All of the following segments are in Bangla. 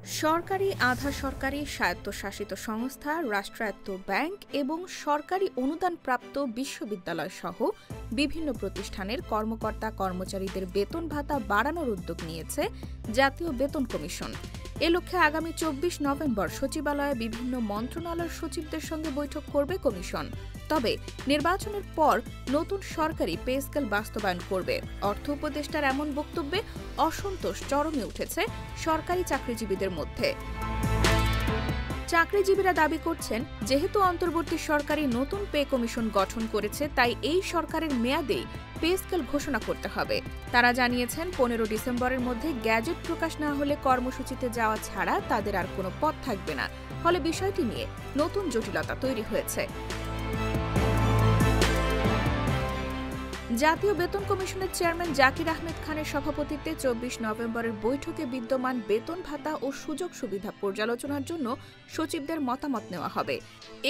সরকারি, আধা সরকারি, স্বায়ত্তশাসিত সংস্থা, রাষ্ট্রায়ত্ত ব্যাংক এবং সরকারি অনুদানপ্রাপ্ত বিশ্ববিদ্যালয়সহ বিভিন্ন প্রতিষ্ঠানের কর্মকর্তা-কর্মচারীদের বেতন ভাতা বাড়ানোর উদ্যোগ নিয়েছে জাতীয় বেতন কমিশন। এ লক্ষ্যে আগামী ২৪ নভেম্বর সচিবালয়ে বিভিন্ন মন্ত্রণালয়ের সচিবদের সঙ্গে বৈঠক করবে কমিশন। তবে নির্বাচনের পর নতুন সরকারি পে স্কেল বাস্তবায়ন করবে। অর্থ উপদেষ্টার এমন বক্তব্যে অসন্তোষ চরমে উঠেছে সরকারি চাকরিজীবীদের মধ্যে। চাকরিজীবীরা দাবি করছেন, যেহেতু অন্তর্বর্তী সরকারি নতুন পে কমিশন গঠন করেছে, তাই এই সরকারের মেয়াদেই পে স্কেল ঘোষণা করতে হবে। তারা জানিয়েছেন, ১৫ ডিসেম্বরের মধ্যে গ্যাজেট প্রকাশ না হলে কর্মসূচিতে যাওয়া ছাড়া তাদের আর কোনো পথ থাকবে না। ফলে বিষয়টি নিয়ে নতুন জটিলতা তৈরি হয়েছে। জাতীয় বেতন কমিশনের চেয়ারম্যান জাকির আহমেদ খানের সভাপতিত্বে ২৪ নভেম্বরের বৈঠকে বিদ্যমান বেতন ভাতা ও সুযোগ সুবিধা পর্যালোচনার জন্য সচিবদের মতামত নেওয়া হবে।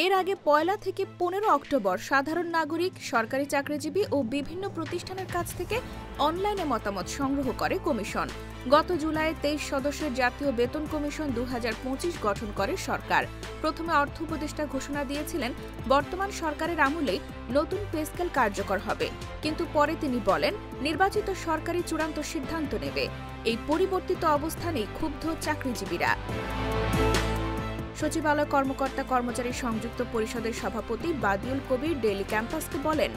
এর আগে ১ থেকে ১৫ অক্টোবর সাধারণ নাগরিক, সরকারি চাকরিজীবী ও বিভিন্ন প্রতিষ্ঠানের কাছ থেকে অনলাইনে মতামত সংগ্রহ করে কমিশন। গত জুলাইয়ে ২৩ সদস্যের জাতীয় বেতন কমিশন ২০২৫ গঠন করে সরকার। প্রথমে অর্থ উপদেষ্টা ঘোষণা দিয়েছিলেন, বর্তমান সরকারের আমলেই নতুন পে স্কেল কার্যকর হবে, কিন্তু পরে তিনি বলেন, নির্বাচিত সরকারই চূড়ান্ত সিদ্ধান্ত নেবে। এই পরিবর্তিত অবস্থানেই ক্ষুব্ধ চাকরিজীবীরা। সচিবালয় কর্মকর্তা-কর্মচারী সংযুক্ত পরিষদের সভাপতি বাদিউল কবির ডেইলি ক্যাম্পাসকে বলেন,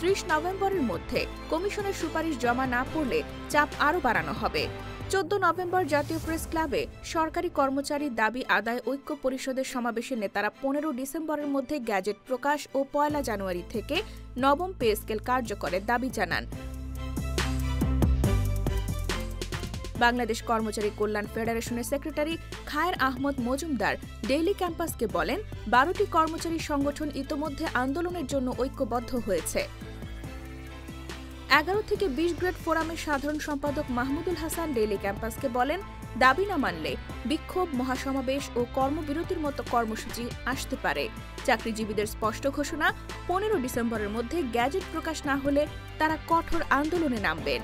৩০ নভেম্বরের মধ্যে কমিশনের সুপারিশ জমা না পড়লে চাপ আরও বাড়ানো হবে। ১৪ নভেম্বর জাতীয় প্রেস ক্লাবে সরকারি কর্মচারী দাবি আদায় ঐক্য পরিষদের সমাবেশে নেতারা ১৫ ডিসেম্বরের মধ্যে গ্যাজেট প্রকাশ ও ১ জানুয়ারি থেকে নবম পে স্কেল কার্যকরের দাবি জানান। বাংলাদেশ কর্মচারী কল্যাণ ফেডারেশনের সেক্রেটারি খায়ের আহমদ মজুমদার ডেইলি ক্যাম্পাসকে বলেন, ১২টি কর্মচারী সংগঠন ইতোমধ্যে আন্দোলনের জন্য ঐক্যবদ্ধ হয়েছে। ১১ থেকে ২০ গ্রেড ফোরামের সাধারণ সম্পাদক মাহমুদুল হাসান ডেইলি ক্যাম্পাসকে বলেন, দাবি না মানলে বিক্ষোভ, মহাসমাবেশ ও কর্মবিরতির মতো কর্মসূচি আসতে পারে। চাকরিজীবীদের স্পষ্ট ঘোষণা, ১৫ ডিসেম্বরের মধ্যে গ্যাজেট প্রকাশ না হলে তারা কঠোর আন্দোলনে নামবেন।